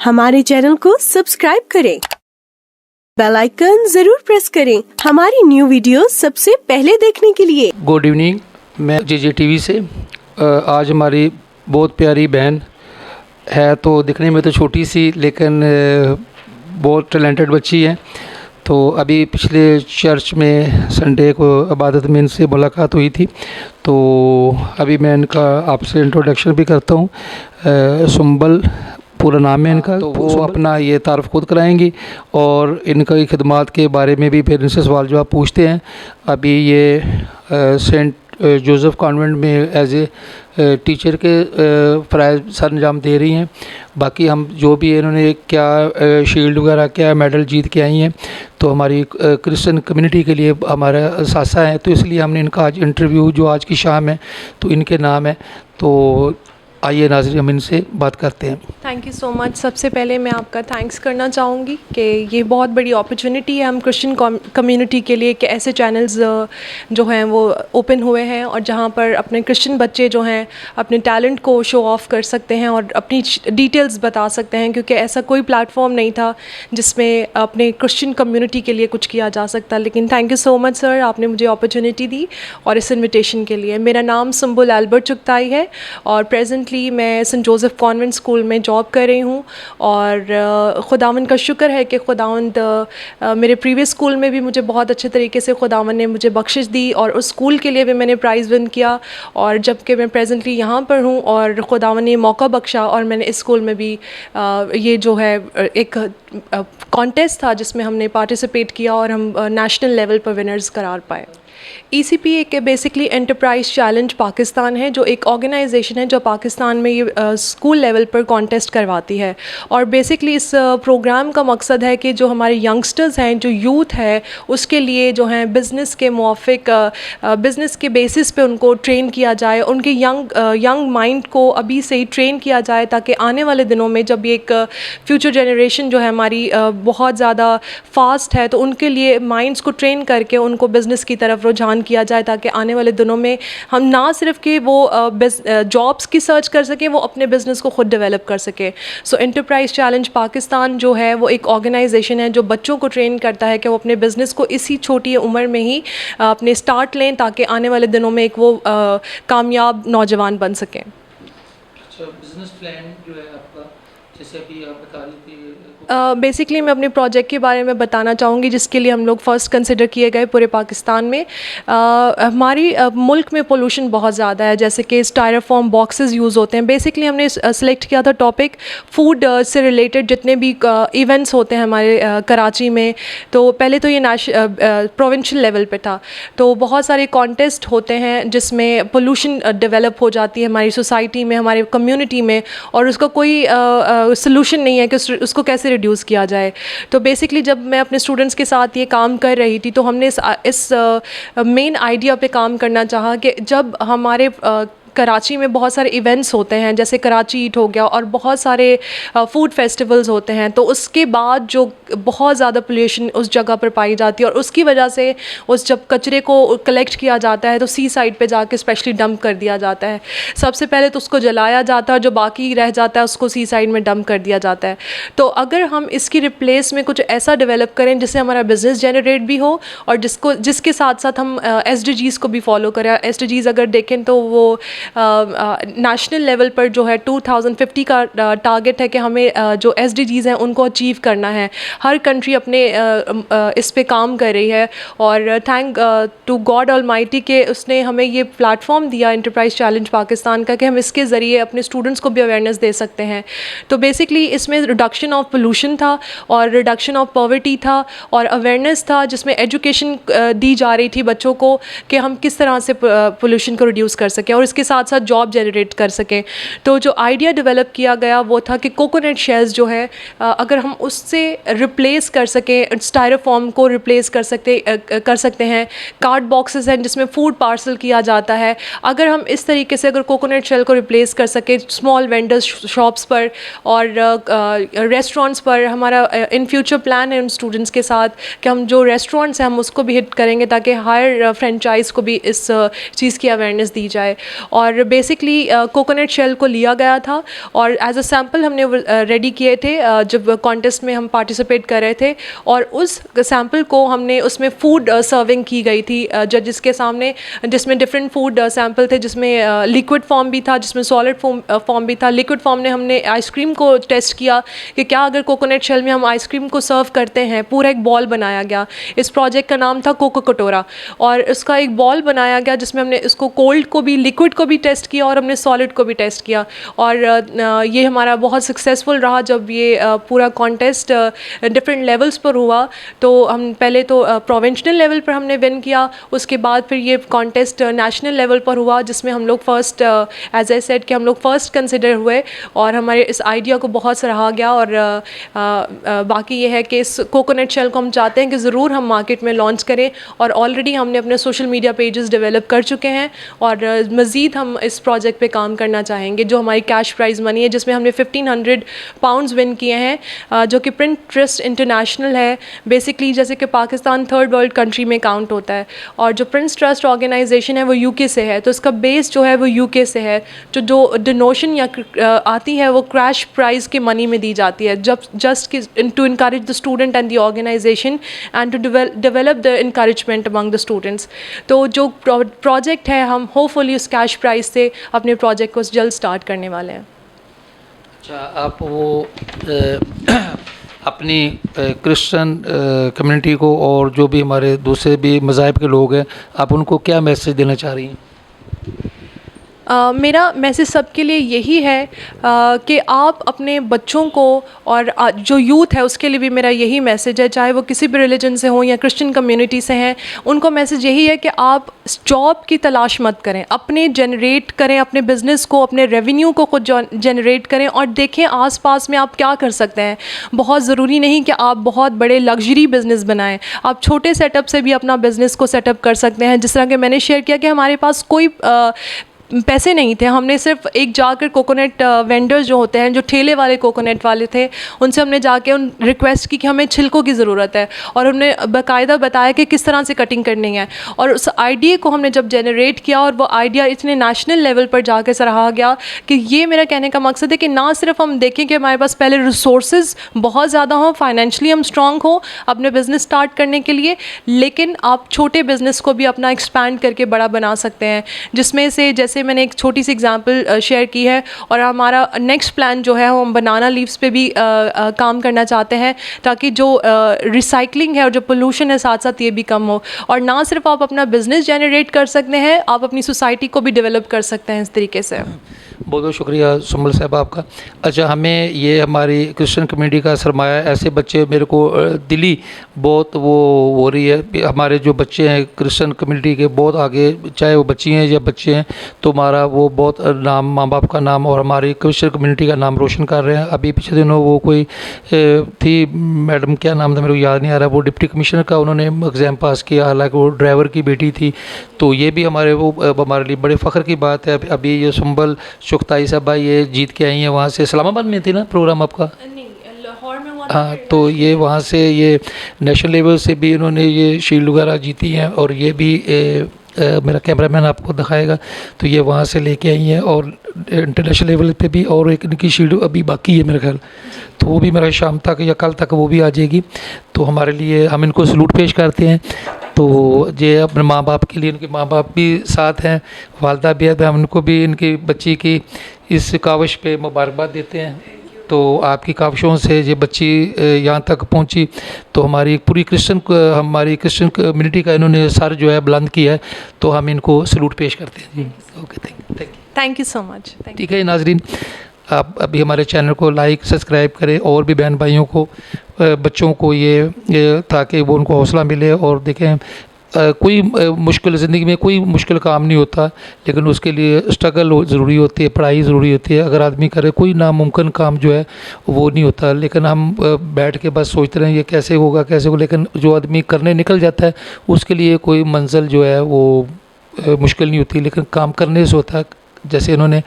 हमारे चैनल को सब्सक्राइब करें, बेल आइकन जरूर प्रेस करें हमारी न्यू वीडियो सबसे पहले देखने के लिए। गुड इवनिंग, मैं JJ TV से। आज हमारी बहुत प्यारी बहन है, तो दिखने में तो छोटी सी लेकिन बहुत टैलेंटेड बच्ची है। तो अभी पिछले चर्च में संडे को इबादत में इनसे मुलाकात हुई थी, तो अभी मैं इनका आपसे इंट्रोडक्शन भी करता हूँ। सुंबल पूरा नाम है इनका, तो वो अपना ये तारफ़ खुद कराएंगी और इनका की खिदमात के बारे में भी फिर इनसे सवाल जवाब पूछते हैं। अभी ये सेंट जोसेफ कॉन्वेंट में एज ए टीचर के फ़राइज़ सर अंजाम दे रही हैं। बाकी हम जो भी इन्होंने क्या शील्ड वगैरह क्या मेडल जीत के आई हैं, तो हमारी क्रिश्चियन कम्युनिटी के लिए हमारा सासा है, तो इसलिए हमने इनका आज इंटरव्यू जो आज की शाम है तो इनके नाम है। तो आइए नाज़रीन, हम इनसे बात करते हैं। Thank you so much. सबसे पहले मैं आपका थैंक्स करना चाहूँगी कि ये बहुत बड़ी अपॉर्चुनिटी है हम क्रिश्चियन कम्युनिटी के लिए कि ऐसे चैनल्स जो हैं वो ओपन हुए हैं और जहाँ पर अपने क्रिश्चियन बच्चे जो हैं अपने टैलेंट को शो ऑफ कर सकते हैं और अपनी डिटेल्स बता सकते हैं, क्योंकि ऐसा कोई प्लेटफॉर्म नहीं था जिसमें अपने क्रिश्चियन कम्युनिटी के लिए कुछ किया जा सकता। लेकिन thank you so much sir, आपने मुझे अपॉर्चुनिटी दी और इस इन्विटेशन के लिए। मेरा नाम सुंबुल एल्बर्ट चुगताई है और प्रेजेंटली मैं सेंट जोसेफ कॉन्वेंट स्कूल में जॉब कर रही हूँ। और खुदावंद का शुक्र है कि खुदावंद मेरे प्रीवियस स्कूल में भी मुझे बहुत अच्छे तरीके से खुदावंद ने मुझे बख्शिश दी और उस स्कूल के लिए भी मैंने प्राइज़ विन किया। और जबकि मैं प्रेजेंटली यहाँ पर हूँ और खुदावंद ने मौका बख्शा और मैंने इस स्कूल में भी ये जो है एक कॉन्टेस्ट था जिसमें हमने पार्टिसिपेट किया और हम नेशनल लेवल पर विनर्स करार पाए। ECP एक बेसिकली एंटरप्राइज चैलेंज पाकिस्तान है, जो एक ऑर्गेनाइजेशन है जो पाकिस्तान में ये स्कूल लेवल पर कॉन्टेस्ट करवाती है। और बेसिकली इस प्रोग्राम का मकसद है कि जो हमारे यंगस्टर्स हैं, जो यूथ है, उसके लिए जो हैं बिज़नेस के मुआफ़िक बिज़नेस के बेसिस पे उनको ट्रेन किया जाए, उनके यंग माइंड को अभी से ही ट्रेन किया जाए ताकि आने वाले दिनों में जब ये एक फ्यूचर जनरेशन जो है हमारी बहुत ज़्यादा फास्ट है, तो उनके लिए माइंड्स को ट्रेन करके उनको बिज़नेस की तरफ रुझान किया जाए ताकि आने वाले दिनों में हम ना सिर्फ कि वो जॉब्स की सर्च कर सकें, वो अपने बिज़नेस को खुद डेवलप कर सकें। सो एंटरप्राइज चैलेंज पाकिस्तान जो है वो एक ऑर्गेनाइजेशन है जो बच्चों को ट्रेन करता है कि वो अपने बिज़नेस को इसी छोटी उम्र में ही अपने स्टार्ट लें ताकि आने वाले दिनों में एक वो कामयाब नौजवान बन सकें। अच्छा, बिजनेस प्लान जो है आपका, जैसे अभी आप बता रही थी। बेसिकली मैं अपने प्रोजेक्ट के बारे में बताना चाहूँगी जिसके लिए हम लोग फ़र्स्ट कंसिडर किए गए पूरे पाकिस्तान में। हमारी मुल्क में पोल्यूशन बहुत ज़्यादा है, जैसे कि स्टायरोफॉर्म बॉक्सेस यूज़ होते हैं। बेसिकली हमने सेलेक्ट किया था टॉपिक फूड से रिलेटेड जितने भी इवेंट्स होते हैं हमारे कराची में। तो पहले तो ये प्रोविंशियल लेवल पे था, तो बहुत सारे कॉन्टेस्ट होते हैं जिसमें पोल्यूशन डेवलप हो जाती है हमारी सोसाइटी में, हमारे कम्युनिटी में, और उसका कोई सलूशन नहीं है कि उसको कैसे रिड्यूस किया जाए। तो बेसिकली जब मैं अपने स्टूडेंट्स के साथ ये काम कर रही थी तो हमने इस मेन आइडिया पे काम करना चाहा कि जब हमारे कराची में बहुत सारे इवेंट्स होते हैं, जैसे कराची ईट हो गया और बहुत सारे फूड फेस्टिवल्स होते हैं, तो उसके बाद जो बहुत ज़्यादा पोल्यूशन उस जगह पर पाई जाती है और उसकी वजह से उस जब कचरे को कलेक्ट किया जाता है तो सी साइड पे जाके स्पेशली डंप कर दिया जाता है। सबसे पहले तो उसको जलाया जाता है और जो बाकी रह जाता है उसको सी साइड में डंप कर दिया जाता है। तो अगर हम इसकी रिप्लेस में कुछ ऐसा डेवलप करें जिससे हमारा बिज़नेस जनरेट भी हो और जिसके साथ साथ हम SDGs को भी फॉलो करें। SDGs अगर देखें तो वो नेशनल लेवल पर जो है 2050 का टारगेट है कि हमें जो SDGs हैं उनको अचीव करना है। हर कंट्री अपने इस पे काम कर रही है और थैंक टू गॉड ऑलमाइटी के उसने हमें ये प्लेटफॉर्म दिया एंटरप्राइज चैलेंज पाकिस्तान का कि हम इसके ज़रिए अपने स्टूडेंट्स को भी अवेयरनेस दे सकते हैं। तो बेसिकली इसमें रिडक्शन ऑफ पोल्यूशन था और रिडक्शन ऑफ पॉवर्टी था और अवेयरनेस था, जिसमें एजुकेशन दी जा रही थी बच्चों को कि हम किस तरह से पोल्यूशन को रिड्यूस कर सकें और इसके साथ साथ जॉब जनरेट कर सकें। तो जो आइडिया डेवलप किया गया वो था कि कोकोनट शेल्स जो है अगर हम उससे रिप्लेस कर सकें, स्टायरोफॉर्म को रिप्लेस कर सकते हैं। कार्ड बॉक्सेस हैं जिसमें फूड पार्सल किया जाता है, अगर हम इस तरीके से अगर कोकोनट शेल को रिप्लेस कर सकें स्मॉल वेंडर्स शॉप्स पर और रेस्टोरेंट्स पर, हमारा इन फ्यूचर प्लान है उन स्टूडेंट्स के साथ कि हम जो रेस्टोरेंट्स हैं हम उसको भी हिट करेंगे ताकि हायर फ्रेंचाइज़ को भी इस चीज़ की अवेयरनेस दी जाए। और बेसिकली कोकोनट शेल को लिया गया था और एज अ सैम्पल हमने रेडी किए थे जब कॉन्टेस्ट में हम पार्टिसिपेट कर रहे थे, और उस सैम्पल को हमने उसमें फ़ूड सर्विंग की गई थी जजेस के सामने, जिसमें डिफरेंट फूड सैम्पल थे, जिसमें लिक्विड फॉर्म भी था, जिसमें सॉलिड फॉर्म भी था। लिक्विड फॉर्म में हमने आइसक्रीम को टेस्ट किया कि क्या अगर कोकोनट शेल में हम आइसक्रीम को सर्व करते हैं। पूरा एक बॉल बनाया गया। इस प्रोजेक्ट का नाम था कोको कटोरा, और इसका एक बॉल बनाया गया जिसमें हमने इसको कोल्ड को भी, लिक्विड को भी टेस्ट किया और हमने सॉलिड को भी टेस्ट किया, और ये हमारा बहुत सक्सेसफुल रहा। जब ये पूरा कॉन्टेस्ट डिफरेंट लेवल्स पर हुआ तो हम पहले तो प्रोविंशियल लेवल पर हमने विन किया, उसके बाद फिर ये कॉन्टेस्ट नेशनल लेवल पर हुआ जिसमें हम लोग फर्स्ट, एज आई सेड कि हम लोग फर्स्ट कंसिडर हुए, और हमारे इस आइडिया को बहुत सराहा गया। और बाकी ये है कि इस कोकोनट शेल को हम चाहते हैं कि ज़रूर हम मार्केट में लॉन्च करें, और ऑलरेडी हमने अपने सोशल मीडिया पेजेस डेवलप कर चुके हैं, और मज़ीद हम इस प्रोजेक्ट पे काम करना चाहेंगे। जो हमारी कैश प्राइज़ मनी है जिसमें हमने 1500 पाउंड्स विन किए हैं, जो कि प्रिंट ट्रस्ट इंटरनेशनल है। बेसिकली जैसे कि पाकिस्तान थर्ड वर्ल्ड कंट्री में काउंट होता है, और जो प्रिंट ट्रस्ट ऑर्गेनाइजेशन है वो यूके से है, तो इसका बेस जो है वो यूके से है। जो डोनेशन या आती है वो क्रैश प्राइज़ के मनी में दी जाती है, जब just to encourage the student and the organisation and to develop the encouragement among the students. तो जो प्रोजेक्ट है हम होपफुली उस कैश प्राइज़ से अपने प्रोजेक्ट को जल्द स्टार्ट करने वाले हैं। अच्छा, आप वो अपनी क्रिश्चियन कम्युनिटी को और जो भी हमारे दूसरे भी मज़ाहिब के लोग हैं, आप उनको क्या मैसेज देना चाह रही हैं? मेरा मैसेज सबके लिए यही है कि आप अपने बच्चों को, और जो यूथ है उसके लिए भी मेरा यही मैसेज है, चाहे वो किसी भी रिलीजन से हों या क्रिश्चियन कम्युनिटी से हैं, उनको मैसेज यही है कि आप जॉब की तलाश मत करें, अपने जनरेट करें, अपने बिज़नेस को, अपने रेवेन्यू को खुद जनरेट करें, और देखें आसपास में आप क्या कर सकते हैं। बहुत ज़रूरी नहीं कि आप बहुत बड़े लग्जरी बिज़नेस बनाएं, आप छोटे सेटअप से भी अपना बिज़नेस को सेटअप कर सकते हैं। जिस तरह के मैंने शेयर किया कि हमारे पास कोई पैसे नहीं थे, हमने सिर्फ एक जाकर कोकोनट वेंडर्स जो होते हैं, जो ठेले वाले कोकोनट वाले थे, उनसे हमने जाके उन रिक्वेस्ट की कि हमें छिलकों की ज़रूरत है, और हमने बाकायदा बताया कि किस तरह से कटिंग करनी है, और उस आइडिया को हमने जब जनरेट किया और वो आइडिया इतने नेशनल लेवल पर जाके सराहा गया कि ये मेरा कहने का मकसद है कि ना सिर्फ हम देखें कि हमारे पास पहले रिसोर्सेज बहुत ज़्यादा हों, फाइनेंशली हम स्ट्रॉन्ग हो अपने बिज़नेस स्टार्ट करने के लिए, लेकिन आप छोटे बिज़नेस को भी अपना एक्सपैंड करके बड़ा बना सकते हैं। जिसमें से जैसे मैंने एक छोटी सी एग्जांपल शेयर की है, और हमारा नेक्स्ट प्लान जो है वो हम बनाना लीव्स पे भी काम करना चाहते हैं, ताकि जो रिसाइकलिंग है और जो पोल्यूशन है साथ साथ ये भी कम हो। और ना सिर्फ आप अपना बिजनेस जनरेट कर सकते हैं, आप अपनी सोसाइटी को भी डेवलप कर सकते हैं इस तरीके से। बहुत बहुत शुक्रिया सुम्बल साहब आपका। अच्छा, हमें ये हमारी क्रिश्चियन कम्युनिटी का सरमाया, ऐसे बच्चे मेरे को दिली बहुत वो हो रही है। हमारे जो बच्चे हैं क्रिश्चियन कम्युनिटी के बहुत आगे, चाहे वो बच्ची हैं या बच्चे हैं, तो हमारा वो बहुत नाम, माँ बाप का नाम और हमारी क्रिश्चियन कम्युनिटी का नाम रोशन कर रहे हैं। अभी पिछले दिनों वो कोई थी मैडम, क्या नाम था मेरे को याद नहीं आ रहा, वो डिप्टी कमिश्नर का उन्होंने एग्ज़ाम पास किया, हालांकि वो ड्राइवर की बेटी थी। तो ये भी हमारे लिए बड़े फ़ख्र की बात है। अभी ये सुम्बल शुक्ताई साहबा ये जीत के आई हैं, वहाँ से इस्लामाबाद में थी ना प्रोग्राम आपका? लाहौर में हुआ। हाँ, तो ये वहाँ से ये नेशनल लेवल से भी इन्होंने ये शील्ड वगैरह जीती हैं, और ये भी मेरा कैमरामैन आपको दिखाएगा, तो ये वहाँ से लेके आई हैं, और इंटरनेशनल लेवल पे भी और एक इनकी शील्ड अभी बाकी है मेरे ख्याल, तो वो भी मेरा शाम तक या कल तक वो भी आ जाएगी। तो हमारे लिए, हम इनको सलूट पेश करते हैं। तो ये अपने माँ बाप के लिए, उनके माँ बाप भी साथ हैं, वालदा भी है, हम उनको भी इनकी बच्ची की इस काविश पे मुबारकबाद देते हैं। तो आपकी काविशों से ये बच्ची यहाँ तक पहुँची, तो हमारी पूरी हमारी क्रिश्चियन कम्युनिटी का इन्होंने सर जो है बुलंद किया है, तो हम इनको सलूट पेश करते हैं जी। Okay, thank you so much. ठीक है नाजरीन, आप अभी हमारे चैनल को लाइक सब्सक्राइब करें, और भी बहन भाइयों को, बच्चों को ये ताकि वो उनको हौसला मिले। और देखें, कोई मुश्किल ज़िंदगी में कोई मुश्किल काम नहीं होता, लेकिन उसके लिए स्ट्रगल ज़रूरी होती है, पढ़ाई ज़रूरी होती है। अगर आदमी करे, कोई नामुमकिन काम जो है वो नहीं होता। लेकिन हम बैठ के बस सोचते रहें ये कैसे होगा कैसे होगा, लेकिन जो आदमी करने निकल जाता है उसके लिए कोई मंजिल जो है वो मुश्किल नहीं होती, लेकिन काम करने से होता है। जैसे इन्होंने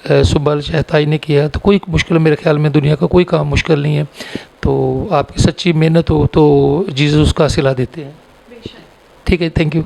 सुम्बल शहताई ने किया, तो कोई मुश्किल, मेरे ख्याल में दुनिया का कोई काम मुश्किल नहीं है। तो आपकी सच्ची मेहनत हो तो जीसस उसका सिला देते हैं। ठीक है, थैंक यू।